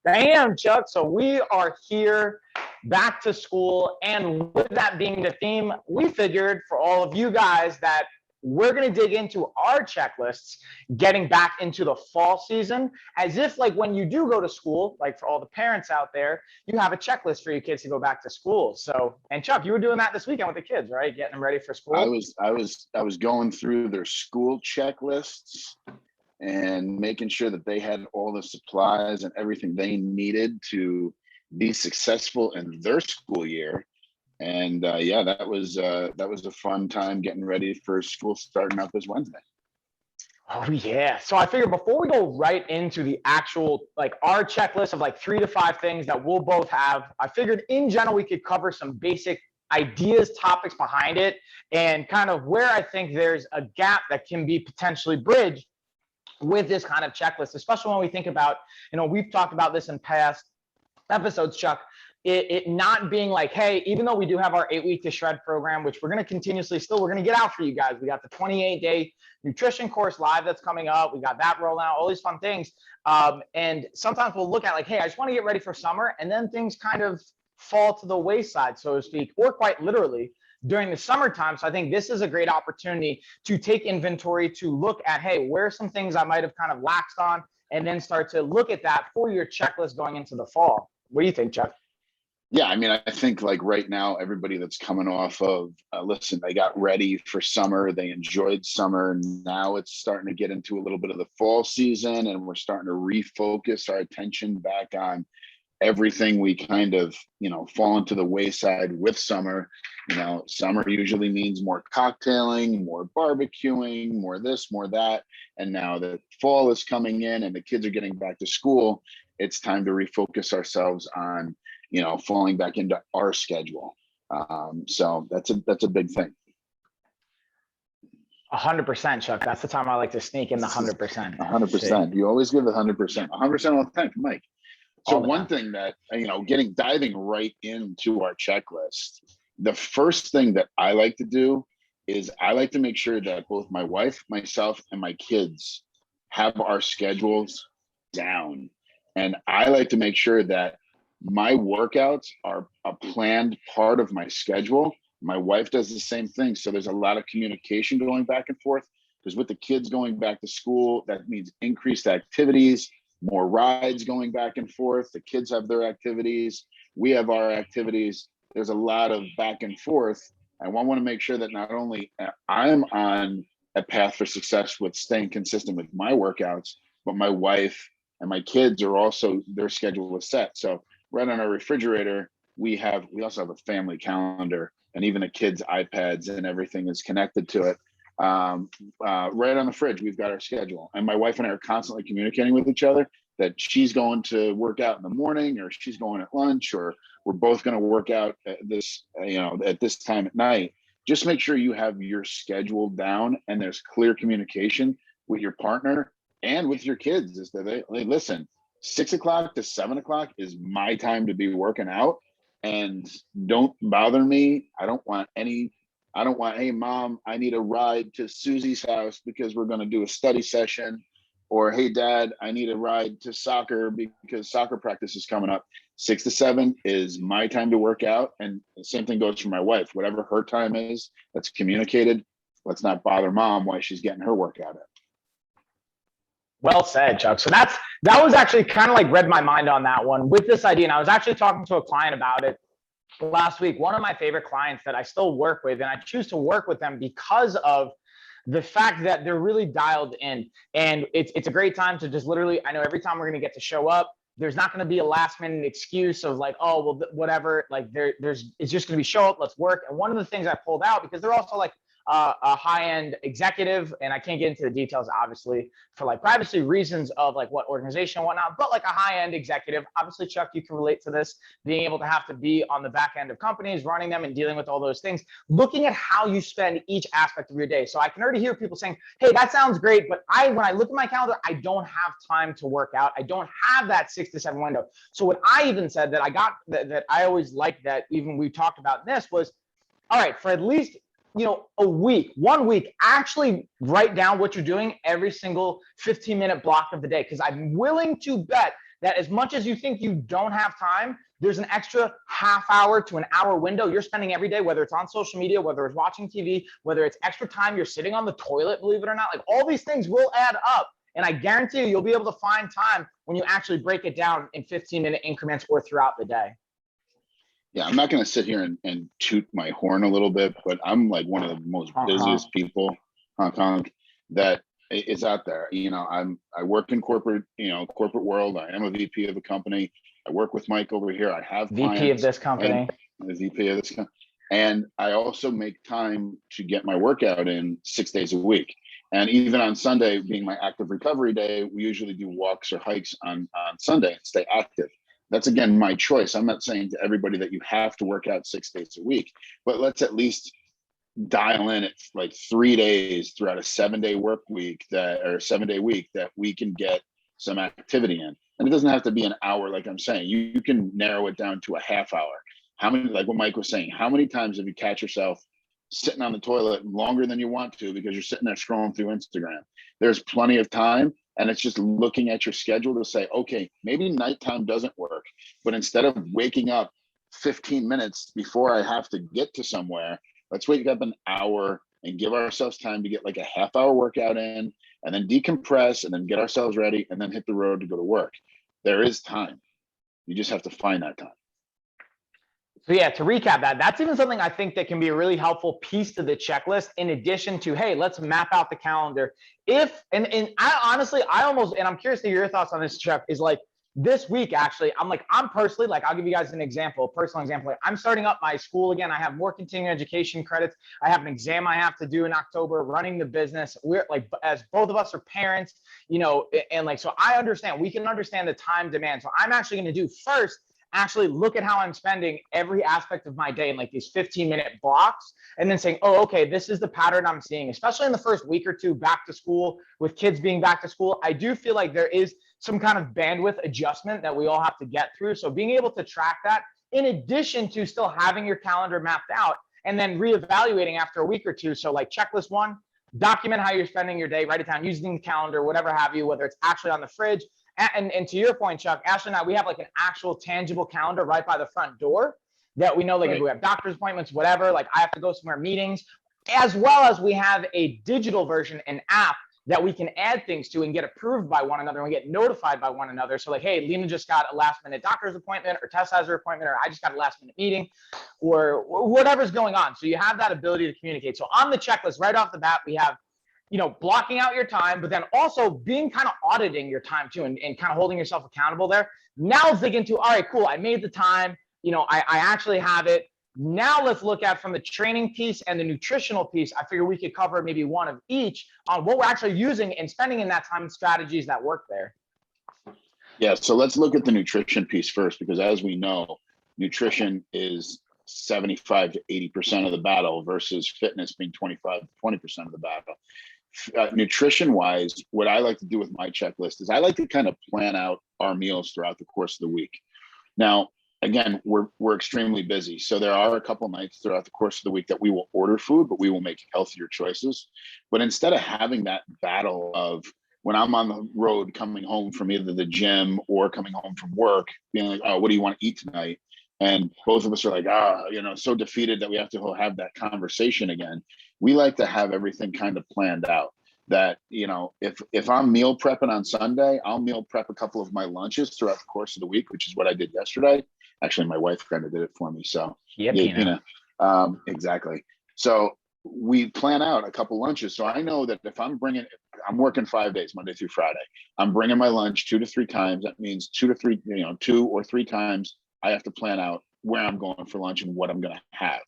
Damn, Chuck. So we are here back to school. And with that being the theme, we figured for all of you guys that we're going to dig into our checklists, getting back into the fall season, as if like when you do go to school, like for all the parents out there, you have a checklist for your kids to go back to school. So, and Chuck, you were doing that this weekend with the kids, right? Getting them ready for school. I was going through their school checklists and making sure that they had all the supplies and everything they needed to be successful in their school year. And yeah, that was a fun time getting ready for school starting up this Wednesday. Oh yeah. So I figured before we go right into the actual, like our checklist of like 3 to 5 things that we'll both have, I figured in general we could cover some basic ideas, topics behind it, and kind of where I think there's a gap that can be potentially bridged with this kind of checklist, especially when we think about, we've talked about this in past episodes, Chuck, it not being like, hey, even though we do have our 8-week to shred program, which we're going to continuously we're going to get out for you guys. We got the 28-day nutrition course live that's coming up. We got that rolling out, all these fun things. And sometimes we'll look at like, hey, I just want to get ready for summer. And then things kind of fall to the wayside, so to speak, or quite literally during the summertime. So I think this is a great opportunity to take inventory, to look at, hey, where are some things I might have kind of laxed on, and then start to look at that for your checklist going into the fall. What do you think, Chuck? Yeah, I mean, I think like right now, everybody that's coming off of, listen, they got ready for summer, they enjoyed summer. Now it's starting to get into a little bit of the fall season, and we're starting to refocus our attention back on everything we kind of, fall into the wayside with summer. Summer usually means more cocktailing, more barbecuing, more this, more that. And now that fall is coming in and the kids are getting back to school, it's time to refocus ourselves on, falling back into our schedule. So that's a big thing. 100%, Chuck. That's the time I like to sneak in the 100%. 100%. You always give the 100%. 100% all the time, Mike. So one thing that, diving right into our checklist, the first thing that I like to do is I like to make sure that both my wife, myself, and my kids have our schedules down. And I like to make sure that my workouts are a planned part of my schedule. My wife does the same thing. So there's a lot of communication going back and forth, because with the kids going back to school, that means increased activities, more rides going back and forth. The kids have their activities. We have our activities. There's a lot of back and forth. I want to make sure that not only I'm on a path for success with staying consistent with my workouts, but my wife and my kids are also, their schedule is set. So right on our refrigerator, we also have a family calendar, and even the kids' iPads and everything is connected to it. Right on the fridge, we've got our schedule, and my wife and I are constantly communicating with each other that she's going to work out in the morning, or she's going at lunch, or we're both going to work out at this time at night. Just make sure you have your schedule down and there's clear communication with your partner and with your kids, is that they listen, 6 o'clock to 7 o'clock is my time to be working out, and don't bother me. I don't want, hey mom, I need a ride to Susie's house because we're going to do a study session, or hey dad, I need a ride to soccer because soccer practice is coming up. 6 to 7 is my time to work out. And the same thing goes for my wife. Whatever her time is, that's communicated. Let's not bother mom while she's getting her workout in. Well said, Chuck. So that was actually kind of like read my mind on that one with this idea. And I was actually talking to a client about it last week. One of my favorite clients that I still work with, and I choose to work with them because of the fact that they're really dialed in. And it's a great time to just literally, I know every time we're going to get to show up, there's not going to be a last minute excuse of like, oh, well, whatever, like it's just going to be show up, let's work. And one of the things I pulled out, because they're also like a high-end executive, and I can't get into the details, obviously, for like privacy reasons of like what organization and whatnot, but like a high-end executive. Obviously, Chuck, you can relate to this, being able to have to be on the back end of companies, running them and dealing with all those things, looking at how you spend each aspect of your day. So I can already hear people saying, hey, that sounds great, but when I look at my calendar, I don't have time to work out. I don't have that 6 to 7 window. So what I even said that I got that I always liked, that even we talked about this, was, all right, for at least a week, 1 week, actually write down what you're doing every single 15-minute block of the day. Because I'm willing to bet that as much as you think you don't have time, there's an extra half hour to an hour window you're spending every day, whether it's on social media, whether it's watching TV, whether it's extra time you're sitting on the toilet, believe it or not. Like, all these things will add up. And I guarantee you'll be able to find time when you actually break it down in 15-minute increments or throughout the day. Yeah, I'm not going to sit here and toot my horn a little bit, but I'm like one of the most busiest people, Hong Kong, that is out there. You know, I work in corporate world. I am a VP of a company. I work with Mike over here. I have VP of this company. The VP of this company. And I also make time to get my workout in 6 days a week. And even on Sunday, being my active recovery day, we usually do walks or hikes on Sunday and stay active. That's, again, my choice. I'm not saying to everybody that you have to work out 6 days a week, but let's at least dial in it like 3 days throughout a 7-day work week or 7-day week that we can get some activity in. And it doesn't have to be an hour, like I'm saying. You can narrow it down to a half hour. How many, like what Mike was saying, how many times have you catch yourself sitting on the toilet longer than you want to because you're sitting there scrolling through Instagram? There's plenty of time, and it's just looking at your schedule to say, okay, maybe nighttime doesn't work, but instead of waking up 15 minutes before I have to get to somewhere, let's wake up an hour and give ourselves time to get like a half-hour workout in, and then decompress, and then get ourselves ready, and then hit the road to go to work. There is time. You just have to find that time. So yeah, to recap that's even something I think that can be a really helpful piece to the checklist, in addition to, hey, let's map out the calendar. And I honestly, and I'm curious to hear your thoughts on this, Chuck, is like, this week, actually, I'm personally, like, I'll give you guys an example, a personal example. Like, I'm starting up my school again. I have more continuing education credits. I have an exam I have to do in October, running the business. We're like, as both of us are parents, you know, and like, so we can understand the time demand. So I'm actually going to do first, actually look at how I'm spending every aspect of my day in like these 15-minute blocks, and then saying, oh, okay, this is the pattern I'm seeing, especially in the first week or two back to school, with kids being back to school. I do feel like there is some kind of bandwidth adjustment that we all have to get through. So being able to track that, in addition to still having your calendar mapped out, and then reevaluating after a week or two. So like checklist 1, document how you're spending your day, write it down using the calendar, whatever have you, whether it's actually on the fridge. And to your point, Chuck, Ashley and I, we have like an actual tangible calendar right by the front door that we know, like, if we have doctor's appointments, whatever, like I have to go somewhere, meetings, as well as we have a digital version, an app that we can add things to and get approved by one another, and we get notified by one another. So like, hey, Lena just got a last minute doctor's appointment, or Tess has her appointment, or I just got a last minute meeting, or whatever's going on. So you have that ability to communicate. So on the checklist, right off the bat, we have, you know, blocking out your time, but then also being kind of auditing your time too, and kind of holding yourself accountable there. Now let's dig into, all right, cool, I made the time, you know, I actually have it. Now let's look at, from the training piece and the nutritional piece, I figure we could cover maybe one of each on what we're actually using and spending in that time and strategies that work there. Yeah, so let's look at the nutrition piece first, because as we know, nutrition is 75 to 80% of the battle versus fitness being 25 to 20% of the battle. Nutrition wise, what I like to do with my checklist is I like to kind of plan out our meals throughout the course of the week. Now, again, we're extremely busy. So there are a couple nights throughout the course of the week that we will order food, but we will make healthier choices. But instead of having that battle of, when I'm on the road coming home from either the gym or coming home from work, being like, oh, what do you want to eat tonight? And both of us are like, you know, so defeated that we have to have that conversation again. We like to have everything kind of planned out, that, you know, if I'm meal prepping on Sunday, I'll meal prep a couple of my lunches throughout the course of the week, which is what I did yesterday. Actually, my wife kind of did it for me. So yeah, exactly. So we plan out a couple lunches. So I know that if I'm working 5 days, Monday through Friday, I'm bringing my lunch 2 to 3 times. That means 2 or 3 times I have to plan out where I'm going for lunch and what I'm going to have.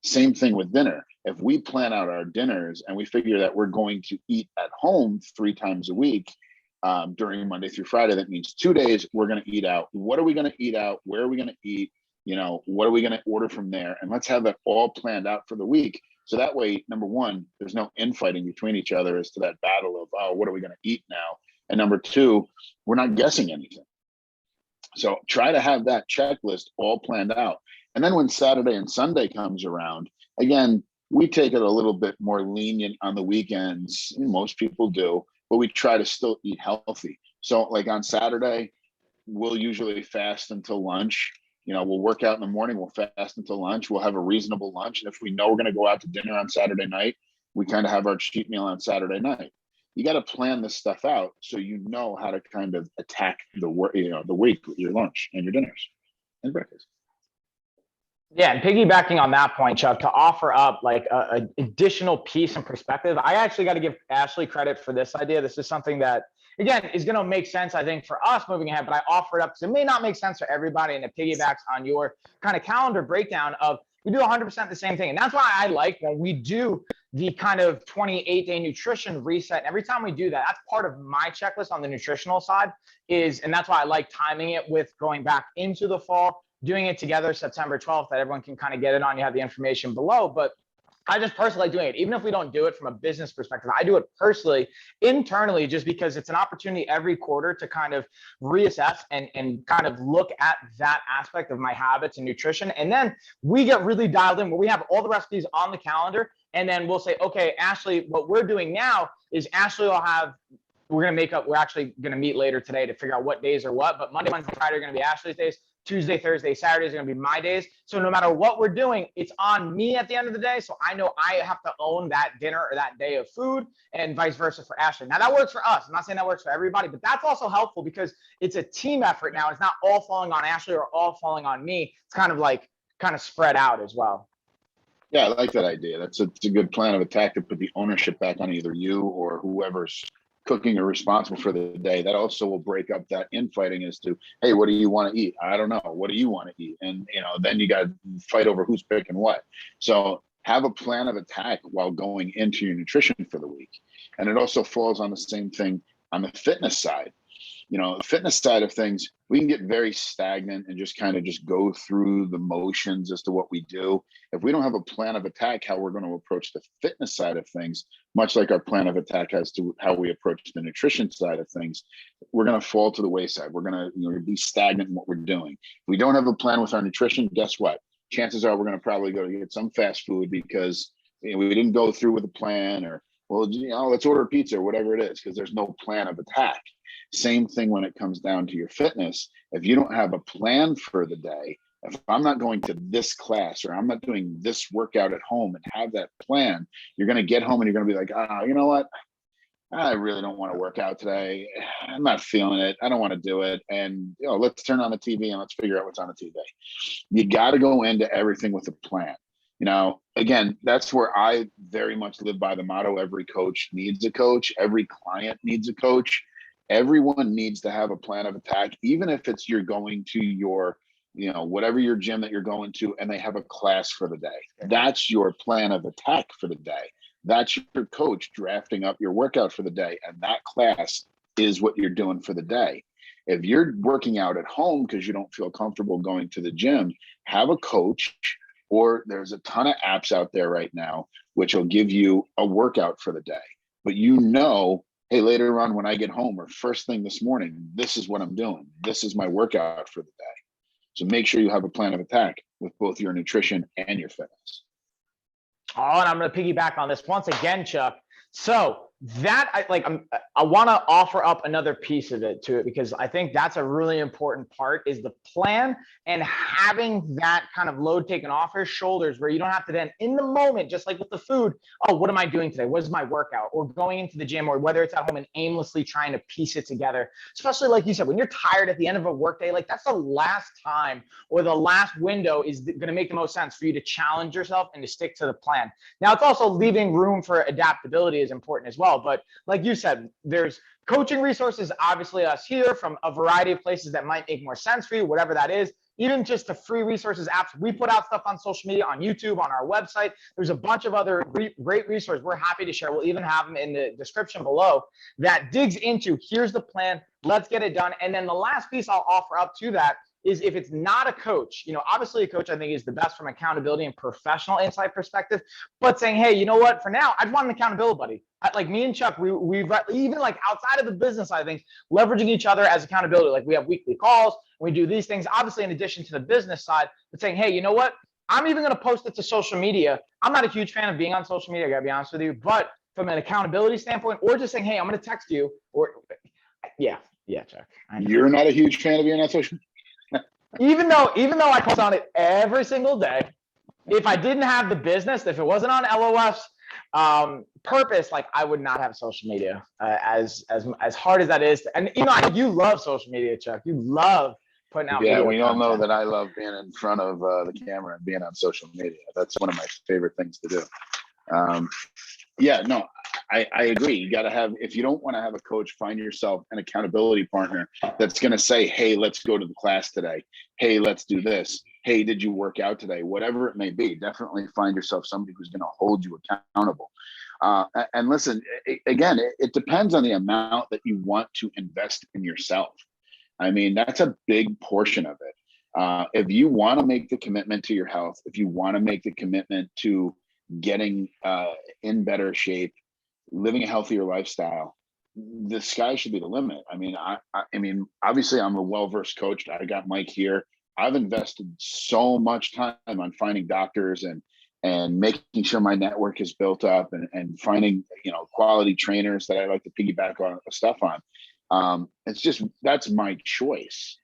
Same thing with dinner. If we plan out our dinners and we figure that we're going to eat at home 3 times a week during Monday through Friday, that means 2 days we're going to eat out. What are we going to eat out? Where are we going to eat? You know, what are we going to order from there? And let's have that all planned out for the week. So that way, number one, there's no infighting between each other as to that battle of, oh, what are we going to eat now? And number two, we're not guessing anything. So try to have that checklist all planned out. And then when Saturday and Sunday comes around, again, we take it a little bit more lenient on the weekends. Most people do, but we try to still eat healthy. So like on Saturday, we'll usually fast until lunch. We'll work out in the morning, we'll fast until lunch, we'll have a reasonable lunch. And if we know we're going to go out to dinner on Saturday night, we kind of have our cheat meal on Saturday night. You got to plan this stuff out so you know how to kind of attack the week with your lunch and your dinners and breakfast. Yeah, and piggybacking on that point, Chuck, to offer up like a additional piece and perspective, I actually got to give Ashley credit for this idea. This is something that, again, is going to make sense, I think, for us moving ahead, but I offer it up because it may not make sense for everybody, and it piggybacks on your kind of calendar breakdown of we do 100% the same thing. And that's why I like when we do the kind of 28-day nutrition reset. And every time we do that, that's part of my checklist on the nutritional side and that's why I like timing it with going back into the fall, doing it together September 12th, that everyone can kind of get it on. You have the information below, but I just personally like doing it. Even if we don't do it from a business perspective, I do it personally, internally, just because it's an opportunity every quarter to kind of reassess and kind of look at that aspect of my habits and nutrition. And then we get really dialed in where we have all the recipes on the calendar. And then we'll say, okay, Ashley, what we're doing now is Ashley will have, we're actually going to meet later today to figure out what days are what, but Monday, Wednesday, Friday are going to be Ashley's days. Tuesday, Thursday, Saturdays are going to be my days. So no matter what we're doing, it's on me at the end of the day. So I know I have to own that dinner or that day of food, and vice versa for Ashley. Now that works for us. I'm not saying that works for everybody, but that's also helpful because it's a team effort now. It's not all falling on Ashley or all falling on me. It's kind of spread out as well. Yeah, I like that idea. It's a good plan of attack to put the ownership back on either you or whoever's cooking or responsible for the day. That also will break up that infighting as to, hey, what do you want to eat? I don't know. What do you want to eat? And then you got to fight over who's picking what. So have a plan of attack while going into your nutrition for the week. And it also falls on the same thing on the fitness side. The fitness side of things, we can get very stagnant and just kind of go through the motions as to what we do. If we don't have a plan of attack, how we're going to approach the fitness side of things, much like our plan of attack as to how we approach the nutrition side of things, we're going to fall to the wayside. We're going to be stagnant in what we're doing. If we don't have a plan with our nutrition, guess what? Chances are we're going to probably go to get some fast food because we didn't go through with a plan, or, well, let's order pizza or whatever it is, because there's no plan of attack. Same thing when it comes down to your fitness. If you don't have a plan for the day, if I'm not going to this class or I'm not doing this workout at home and have that plan, you're going to get home and you're going to be like, you know what? I really don't want to work out today. I'm not feeling it. I don't want to do it. And let's turn on the TV and let's figure out what's on the TV. You got to go into everything with a plan. Again, that's where I very much live by the motto, every coach needs a coach. Every client needs a coach. Everyone needs to have a plan of attack, even if it's you're going to your, whatever your gym that you're going to, and they have a class for the day. That's your plan of attack for the day. That's your coach drafting up your workout for the day. And that class is what you're doing for the day. If you're working out at home because you don't feel comfortable going to the gym, have a coach, or there's a ton of apps out there right now, which will give you a workout for the day. But hey, later on when I get home or first thing this morning, this is what I'm doing. This is my workout for the day. So make sure you have a plan of attack with both your nutrition and your fitness. Oh, and I'm going to piggyback on this once again, Chuck. So that I want to offer up another piece of it to it, because I think that's a really important part, is the plan and having that kind of load taken off your shoulders, where you don't have to then in the moment, just like with the food, oh, what am I doing today? What is my workout? Or going into the gym, or whether it's at home and aimlessly trying to piece it together. Especially like you said, when you're tired at the end of a workday, like that's the last time or the last window is going to make the most sense for you to challenge yourself and to stick to the plan. Now, it's also leaving room for adaptability is important as well. But like you said, there's coaching resources, obviously us here, from a variety of places that might make more sense for you, whatever that is. Even just the free resources apps. We put out stuff on social media, on YouTube, on our website. There's a bunch of other great resources we're happy to share. We'll even have them in the description below that digs into, here's the plan, let's get it done. And then the last piece I'll offer up to that is, if it's not a coach, obviously a coach I think is the best from accountability and professional insight perspective, but saying, hey, you know what, for now, I just want an accountability buddy. Like me and Chuck, we've even like outside of the business side of things, leveraging each other as accountability. Like we have weekly calls, we do these things, obviously in addition to the business side, but saying, hey, you know what, I'm even going to post it to social media. I'm not a huge fan of being on social media, I gotta be honest with you, but from an accountability standpoint, or just saying, hey, I'm going to text you, or yeah. Yeah, Chuck. I know. You're not a huge fan of being on social Even though I post on it every single day, if I didn't have the business, if it wasn't on LOF's purpose, like I would not have social media. As hard as that is, and I think you love social media, Chuck. You love putting out Yeah, video we all know content. that I love being in front of the camera and being on social media. That's one of my favorite things to do. Yeah, no, I agree. You got to have, if you don't want to have a coach, find yourself an accountability partner that's going to say, hey, let's go to the class today. Hey, let's do this. Hey, did you work out today? Whatever it may be, definitely find yourself somebody who's going to hold you accountable. And listen, again, it depends on the amount that you want to invest in yourself. I mean, that's a big portion of it. If you want to make the commitment to your health, if you want to make the commitment to getting in better shape, living a healthier lifestyle, the sky should be the limit. I mean, I mean, obviously, I'm a well-versed coach. I got Mike here. I've invested so much time on finding doctors and making sure my network is built up and finding quality trainers that I like to piggyback on stuff on. It's just, that's my choice.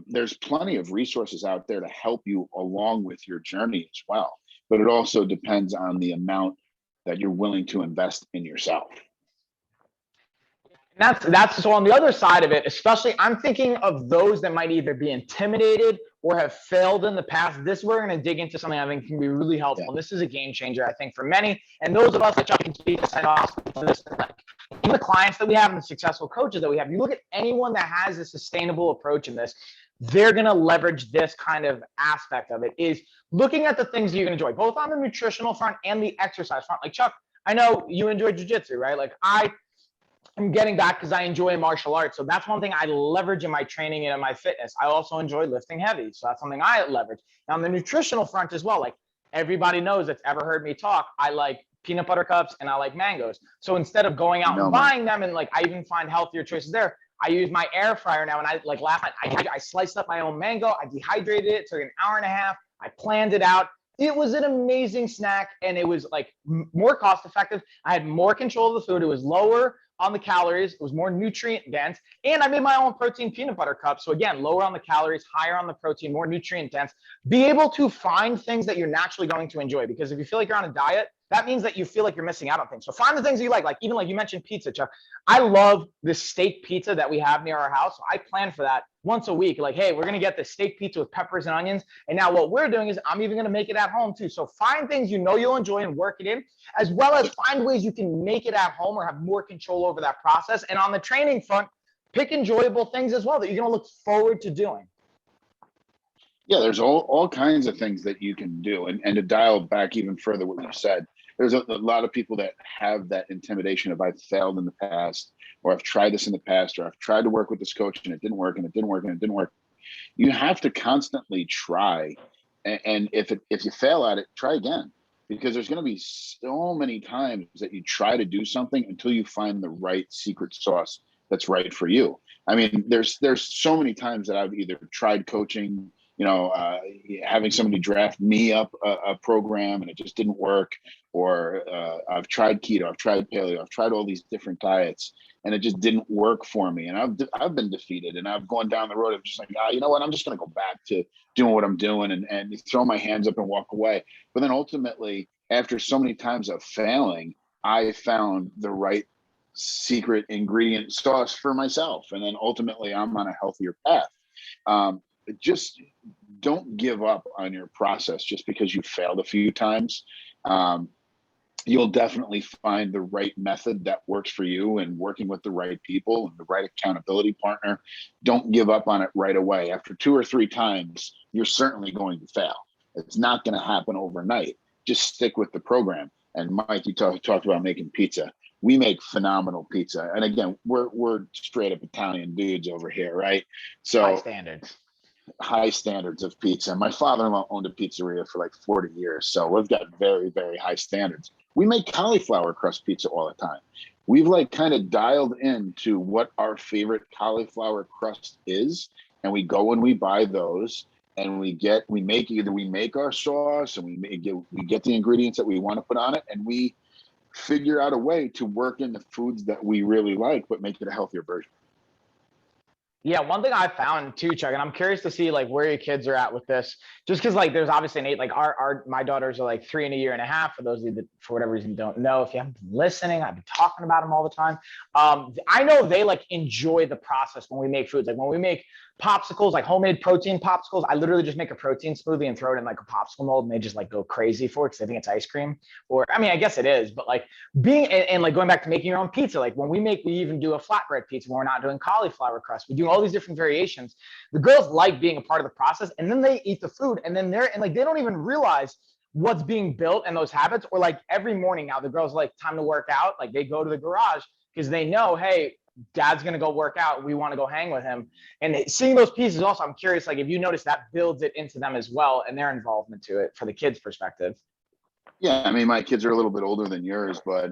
There's plenty of resources out there to help you along with your journey as well, but it also depends on the amount that you're willing to invest in yourself. That's so on the other side of it, especially I'm thinking of those that might either be intimidated or have failed in the past. This, we're going to dig into something I think can be really helpful. Yeah. This is a game changer, I think, for many. And those of us that Chuck can speak to this, like even the clients that we have and the successful coaches that we have, you look at anyone that has a sustainable approach in this, they're going to leverage this kind of aspect of it, is looking at the things you can enjoy, both on the nutritional front and the exercise front. Like Chuck, I know you enjoy jiu-jitsu, right? Like I'm getting back because I enjoy martial arts. So that's one thing I leverage in my training and in my fitness. I also enjoy lifting heavy. So that's something I leverage. Now on the nutritional front as well, like everybody knows that's ever heard me talk, I like peanut butter cups and I like mangoes. So instead of going out and buying them, and like I even find healthier choices there, I use my air fryer now. And I like last night, I sliced up my own mango. I dehydrated it, took an hour and a half. I planned it out. It was an amazing snack, and it was like more cost effective. I had more control of the food. It was lower on the calories. It was more nutrient dense. And I made my own protein peanut butter cup. So again, lower on the calories, higher on the protein, more nutrient dense. Be able to find things that you're naturally going to enjoy. Because if you feel like you're on a diet, that means that you feel like you're missing out on things. So find the things you like even like you mentioned pizza, Chuck. I love this steak pizza that we have near our house. So I plan for that once a week. Like, hey, we're going to get the steak pizza with peppers and onions. And now what we're doing is I'm even going to make it at home too. So find things you'll enjoy and work it in, as well as find ways you can make it at home or have more control over that process. And on the training front, pick enjoyable things as well that you're going to look forward to doing. Yeah, there's all kinds of things that you can do. And to dial back even further what you said, there's a lot of people that have that intimidation of I've failed in the past, or I've tried this in the past, or I've tried to work with this coach and it didn't work and it didn't work and it didn't work. You have to constantly try. And if you fail at it, try again, because there's going to be so many times that you try to do something until you find the right secret sauce that's right for you. I mean, there's so many times that I've either tried coaching, having somebody draft me up a program and it just didn't work, or I've tried keto, I've tried paleo, I've tried all these different diets and it just didn't work for me. And I've been defeated, and I've gone down the road of just like, you know what, I'm just going to go back to doing what I'm doing and throw my hands up and walk away. But then ultimately, after so many times of failing, I found the right secret ingredient sauce for myself. And then ultimately I'm on a healthier path. Just don't give up on your process just because you failed a few times. You'll definitely find the right method that works for you, and working with the right people and the right accountability partner. Don't give up on it right away. After 2 or 3 times, you're certainly going to fail. It's not going to happen overnight. Just stick with the program. And Mike, you talked about making pizza. We make phenomenal pizza. And again, we're straight up Italian dudes over here, right? So high standards of pizza. My father-in-law owned a pizzeria for like 40 years. So we've got very, very high standards. We make cauliflower crust pizza all the time. We've like kind of dialed into what our favorite cauliflower crust is. And we go and we buy those, and we make our sauce, and we get the ingredients that we want to put on it. And we figure out a way to work in the foods that we really like, but make it a healthier version. Yeah, one thing I found too, Chuck, and I'm curious to see like where your kids are at with this, just because like there's obviously an age, like my daughters are like 3 and a year and a half. For those of you that for whatever reason don't know, if you haven't been listening, I've been talking about them all the time. I know they like enjoy the process when we make foods, like when we make popsicles, like homemade protein popsicles. I literally just make a protein smoothie and throw it in like a popsicle mold, and they just like go crazy for it because they think it's ice cream. Or I mean, I guess it is, but like being and like going back to making your own pizza, like when we even do a flatbread pizza when we're not doing cauliflower crust, we do all these different variations. The girls like being a part of the process, and then they eat the food, and then they don't even realize what's being built and those habits. Or like every morning now, the girls like time to work out, like they go to the garage because they know, hey, dad's gonna go work out, we want to go hang with him. And seeing those pieces also, I'm curious, like if you notice that builds it into them as well and their involvement to it for the kids perspective. Yeah, I mean, my kids are a little bit older than yours, but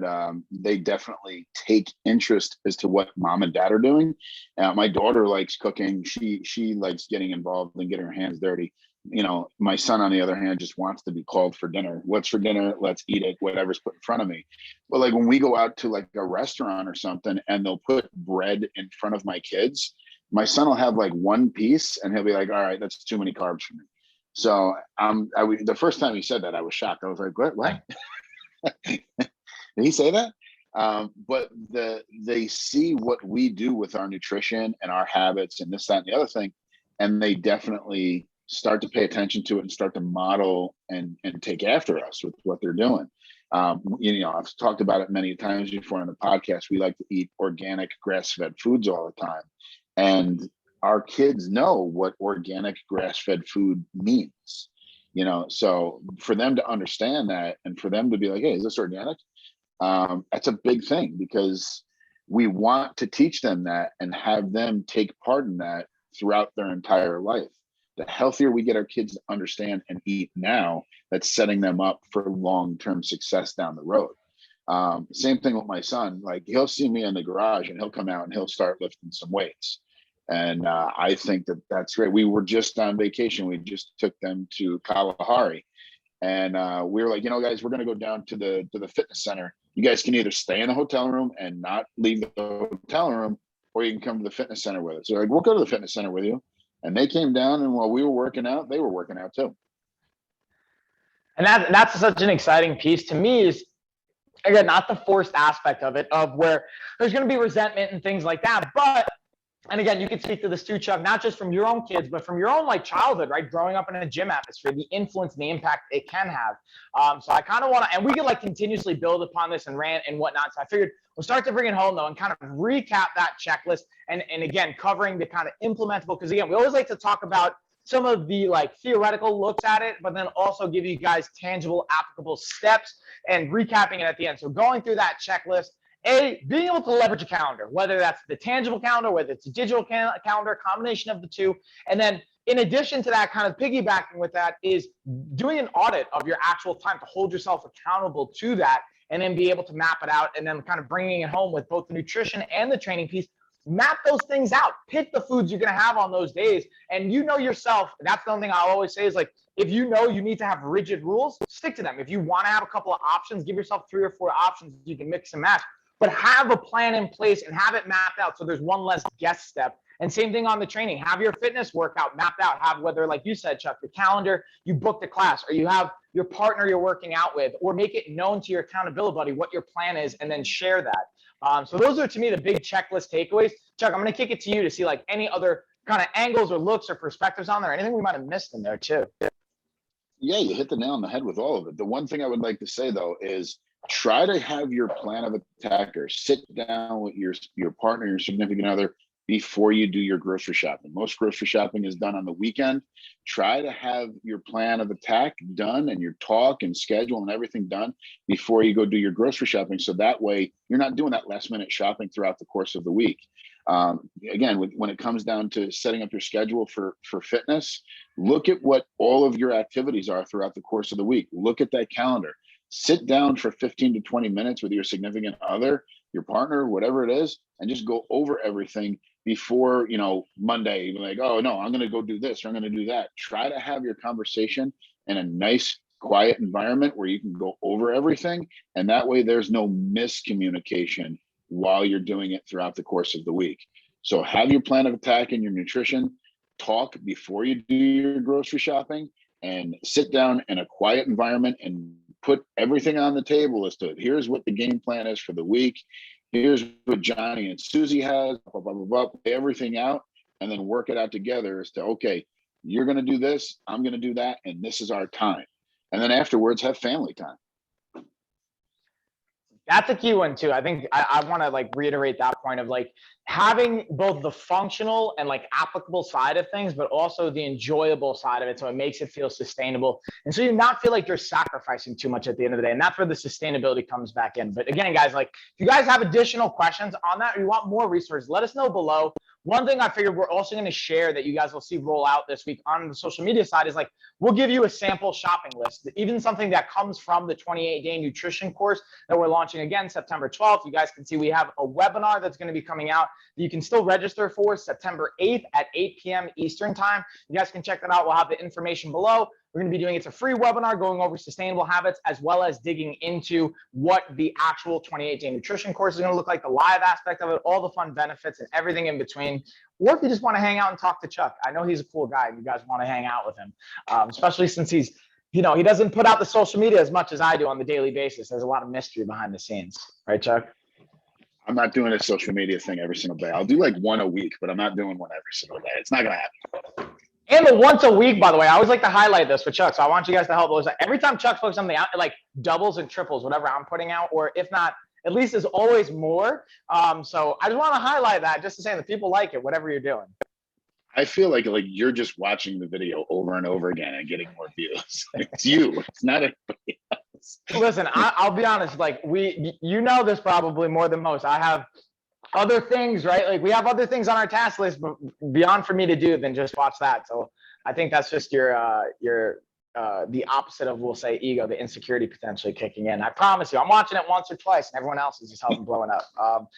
they definitely take interest as to what mom and dad are doing. My daughter likes cooking. She likes getting involved and getting her hands dirty. You know, my son, on the other hand, just wants to be called for dinner. What's for dinner? Let's eat it. Whatever's put in front of me. But like when we go out to like a restaurant or something, and they'll put bread in front of my kids, my son will have like one piece, and he'll be like, "All right, that's too many carbs for me." So the first time he said that, I was shocked. I was like, what? Did he say that? But they see what we do with our nutrition and our habits and this, that, and the other thing. And they definitely start to pay attention to it and start to model and take after us with what they're doing. You know, I've talked about it many times before on the podcast. We like to eat organic grass-fed foods all the time. And our kids know what organic grass-fed food means, you know, so for them to understand that and for them to be like, hey, is this organic? That's a big thing because we want to teach them that and have them take part in that throughout their entire life. The healthier we get our kids to understand and eat now, that's setting them up for long-term success down the road. Same thing with my son. Like he'll see me in the garage and he'll come out and he'll start lifting some weights. And I think that that's great. We were just on vacation. We just took them to Kalahari, and we were like, you know, guys, we're going to go down to the fitness center. You guys can either stay in the hotel room and not leave the hotel room, or you can come to the fitness center with us. So like, we'll go to the fitness center with you. And they came down, and while we were working out, they were working out too. And that's such an exciting piece to me is, again, not the forced aspect of it, of where there's going to be resentment and things like that. But, and again, you could speak to this too, Chuck, not just from your own kids, but from your own like childhood, right? Growing up in a gym atmosphere, the influence and the impact it can have. So I kind of want to, and we could like continuously build upon this and rant and whatnot. So I figured we'll start to bring it home though and kind of recap that checklist. And again, covering the kind of implementable, because again, we always like to talk about some of the like theoretical looks at it, but then also give you guys tangible, applicable steps and recapping it at the end. So going through that checklist, being able to leverage a calendar, whether that's the tangible calendar, whether it's a digital calendar, combination of the two. And then in addition to that, kind of piggybacking with that is doing an audit of your actual time to hold yourself accountable to that and then be able to map it out and then kind of bringing it home with both the nutrition and the training piece. Map those things out, pick the foods you're going to have on those days. And you know yourself, that's the one thing I always say is like, if you know you need to have rigid rules, stick to them. If you want to have a couple of options, give yourself 3 or 4 options you can mix and match, but have a plan in place and have it mapped out so there's one less guess step. And same thing on the training, have your fitness workout mapped out, have whether, like you said, Chuck, the calendar, you booked a class, or you have your partner you're working out with, or make it known to your accountability buddy what your plan is and then share that. So those are, to me, the big checklist takeaways. Chuck, I'm going to kick it to you to see like any other kind of angles or looks or perspectives on there, anything we might have missed in there too. Yeah, you hit the nail on the head with all of it. The one thing I would like to say though is try to have your plan of attack or sit down with your partner, your significant other before you do your grocery shopping. Most grocery shopping is done on the weekend. Try to have your plan of attack done and your talk and schedule and everything done before you go do your grocery shopping. So that way you're not doing that last minute shopping throughout the course of the week. Again, when it comes down to setting up your schedule for fitness, look at what all of your activities are throughout the course of the week. Look at that calendar. Sit down for 15 to 20 minutes with your significant other, your partner, whatever it is, and just go over everything before, you know, Monday. You're like, oh no, I'm going to go do this or I'm going to do that. Try to have your conversation in a nice, quiet environment where you can go over everything. And that way there's no miscommunication while you're doing it throughout the course of the week. So have your plan of attack and your nutrition. Talk before you do your grocery shopping, and sit down in a quiet environment and put everything on the table as to here's what the game plan is for the week. Here's what Johnny and Susie has, blah, blah, blah, blah, lay everything out, and then work it out together as to, okay, you're going to do this, I'm going to do that, and this is our time. And then afterwards, have family time. That's a key one too. I think I want to like reiterate that point of like having both the functional and like applicable side of things, but also the enjoyable side of it. So it makes it feel sustainable. And so you not feel like you're sacrificing too much at the end of the day. And that's where the sustainability comes back in. But again, guys, like if you guys have additional questions on that, or you want more resources, let us know below. One thing I figured we're also going to share that you guys will see roll out this week on the social media side is like, we'll give you a sample shopping list, even something that comes from the 28-day nutrition course that we're launching again, September 12th. You guys can see we have a webinar that's going to be coming out that you can still register for September 8th at 8 p.m. Eastern time. You guys can check that out. We'll have the information below. We're going to be doing, it's a free webinar going over sustainable habits, as well as digging into what the actual 28-day nutrition course is going to look like, the live aspect of it, all the fun benefits and everything in between. Or if you just want to hang out and talk to Chuck, I know he's a cool guy and you guys want to hang out with him, especially since he's, you know, he doesn't put out the social media as much as I do on the daily basis. There's a lot of mystery behind the scenes, right, Chuck? I'm not doing a social media thing every single day. I'll do like one a week, but I'm not doing one every single day. It's not going to happen. And the once a week, by the way, I always like to highlight this for Chuck. So I want you guys to help. Every time Chuck puts something out, it like doubles and triples whatever I'm putting out, or if not, at least there's always more. So I just want to highlight that just to say that people like it, whatever you're doing. I feel like you're just watching the video over and over again and getting more views. It's you. It's not anybody else. Listen, I'll be honest. Like you know this probably more than most. I have other things, right? Like we have other things on our task list beyond for me to do than just watch that. So I think that's just the opposite of, we'll say, ego, the insecurity potentially kicking in. I promise you, I'm watching it once or twice and everyone else is just helping blowing up.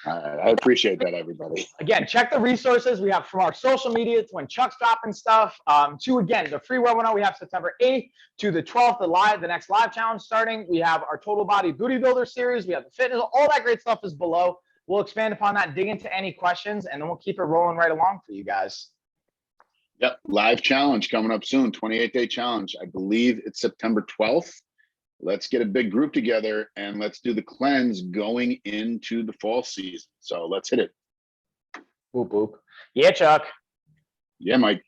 I appreciate that, everybody. Again, check the resources we have from our social media to when Chuck's dropping stuff, to, again, the free webinar we have September 8th to the 12th, the next live challenge starting. We have our total body booty builder series. We have the fitness, all that great stuff is below. We'll expand upon that, dig into any questions, and then we'll keep it rolling right along for you guys. Yep. Live challenge coming up soon. 28-day challenge. I believe it's September 12th. Let's get a big group together and let's do the cleanse going into the fall season. So let's hit it. Boop, boop. Yeah, Chuck. Yeah, Mike.